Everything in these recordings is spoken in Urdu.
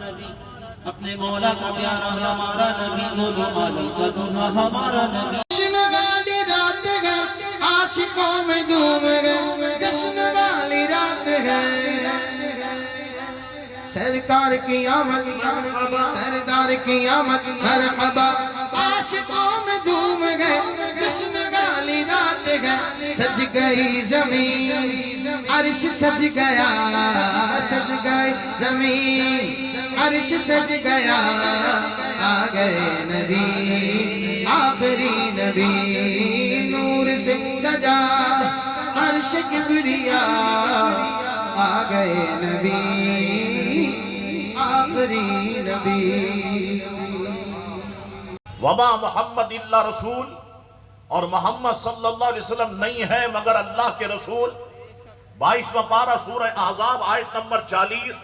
نبی، اپنے مولا کا پیارا ہمارا نبی، دونوں عالم کا دونوں ہمارا نبی۔ جشن والی رات ہے، عاشقوں میں دھوم ہے، جشن والی رات ہے، سرکار کی آمد مرحبا، سردار کی آمد مرحبا، عاشقوں میں دھوم ہے، جشن والی رات ہے، سج گئی زمین عرش سج گیا، سج گئی زمین عرش سج گیا، آ گئے نبی آخری نبی، نور سے سجا عرش کبریا، آ گئے نبی آخری نبی۔ وما محمد اللہ رسول، اور محمد صلی اللہ علیہ وسلم نہیں ہے مگر اللہ کے رسول۔ 22واں پارہ سورہ احزاب آیت نمبر 40،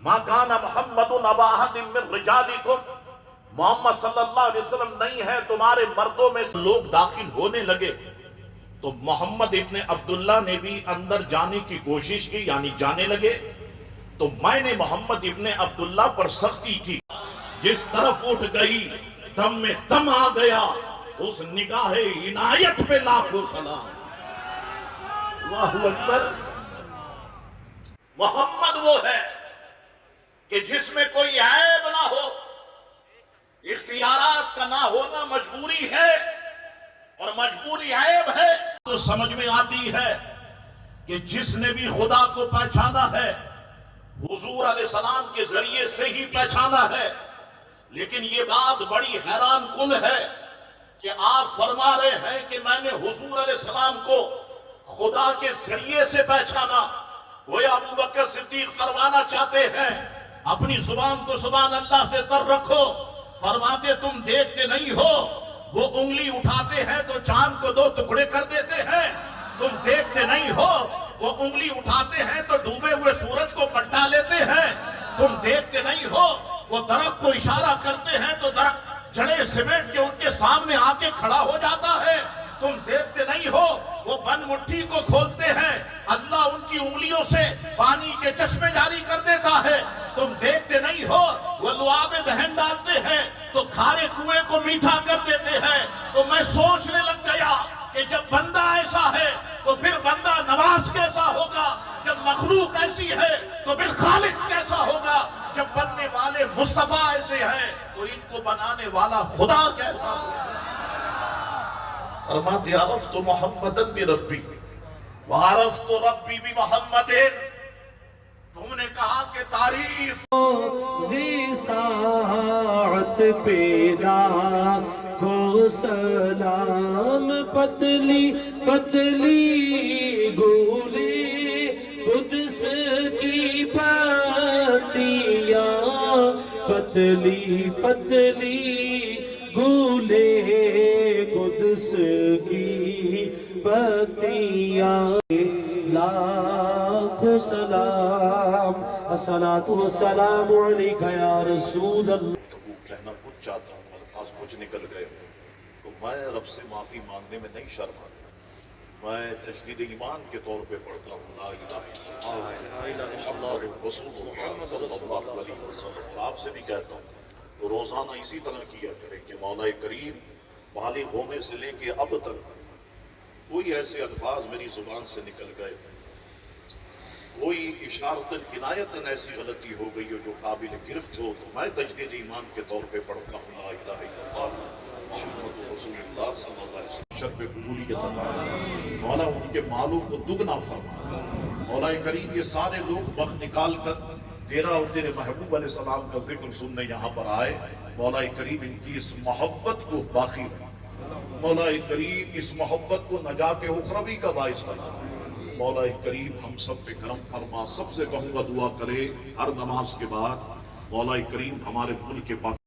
ما کان محمد ابا احد من رجالکم، محمد صلی اللہ علیہ وسلم نہیں ہے تمہارے مردوں میں سے۔ لوگ داخل ہونے لگے تو محمد ابن عبداللہ نے بھی اندر جانے کی کوشش کی، یعنی جانے لگے تو میں نے محمد ابن عبداللہ پر سختی کی، جس طرف اٹھ گئی دم میں دم آ گیا، اس نگاہ عنایت پہ لاکھوں سلام۔ اللہ اکبر۔ محمد وہ ہے کہ جس میں کوئی عیب نہ ہو، اختیارات کا نہ ہونا مجبوری ہے، اور مجبوری عیب ہے تو سمجھ میں آتی ہے کہ جس نے بھی خدا کو پہچانا ہے حضور علیہ السلام کے ذریعے سے ہی پہچانا ہے۔ لیکن یہ بات بڑی حیران کن ہے کہ آپ فرما رہے ہیں کہ میں نے حضور علیہ السلام کو خدا کے ذریعے سے پہچانا۔ گویا ابو بکر صدیق فرمانا چاہتے ہیں، اپنی زبان کو سبحان اللہ سے تر رکھو، فرماتے تم دیکھتے نہیں ہو، وہ انگلی اٹھاتے ہیں تو چاند کو 2 ٹکڑے کر دیتے ہیں، تم دیکھتے نہیں ہو، وہ انگلی اٹھاتے ہیں تو ڈوبے ہوئے سورج کو پلٹا لیتے ہیں، تم دیکھتے نہیں ہو، وہ درخت کو اشارہ کرتے ہیں تو درخت جڑے سمیٹ کے ان کے سامنے آ کے کھڑا ہو جاتا ہے، تم دیکھتے نہیں ہو، وہ بن مٹھی کو کھولتے ہیں، اللہ ان کی انگلیوں سے پانی کے چشمے جاری کر دیتا ہے، تم دیکھتے نہیں ہو، وہ لعاب دہن ڈالتے ہیں تو کھارے کنویں کو میٹھا کر دیتے ہیں۔ تو میں سوچنے لگ گیا کہ جب بندہ ایسا ہے تو پھر بندہ نواز کیسا ہوگا، جب مخلوق ایسی ہے تو پھر خالق کیسا ہوگا، جب بننے والے مصطفیٰ ایسے ہیں تو ان کو بنانے والا خدا کیسا ہوگا۔ فرماتے عرفت محمدًا بربی وعرفت ربی بمحمد، تم نے کہا کہ تعریف زی ساعت پہ لاکھوں سلام، پتلی پتلی گولے قدس کی پتیاں، پتلی پتلی گولے قدس کی پتیاں، لاکھوں سلام، الصلاۃ والسلام علیک یا رسول اللہ۔ کہنا کچھ چاہتا ہوں، الفاظ کچھ نکل گئے تو میں رب سے معافی مانگنے میں نہیں شرماتا۔ میں تجدید ایمان کے طور پہ پڑھتا ہوں لا الہ الا اللہ محمد رسول اللہ صلی اللہ علیہ وسلم۔ آپ سے بھی کہتا ہوں تو روزانہ اسی طرح کیا کریں کہ مولا کریم بالغ ہونے سے لے کے اب تک کوئی ایسے الفاظ میری زبان سے نکل گئے، کوئی اشارتاً کنایتاً ایسی غلطی ہو گئی ہو جو قابل گرفت ہو، تو میں تجدید ایمان کے طور پہ پڑھتا ہوں لا الہ الا اللہ محمد رسول اللہ صلی اللہ علیہ وسلم۔ شرف قبولیت عطا، مولا ان کے مالوں کو دگنا فرما۔ مولا کریم یہ سارے لوگ وقت نکال کر تیرا اور تیرے محبوب علیہ السلام کا ذکر سننے یہاں پر آئے، مولا کریم ان کی اس محبت کو باقی رکھ، مولا کریم اس محبت کو نجات اخروی کا باعث بنا۔ مولا کریم ہم سب پہ کرم فرما۔ سب سے کہوں گا دعا کرے ہر نماز کے بعد، مولا کریم ہمارے ملک کے پاک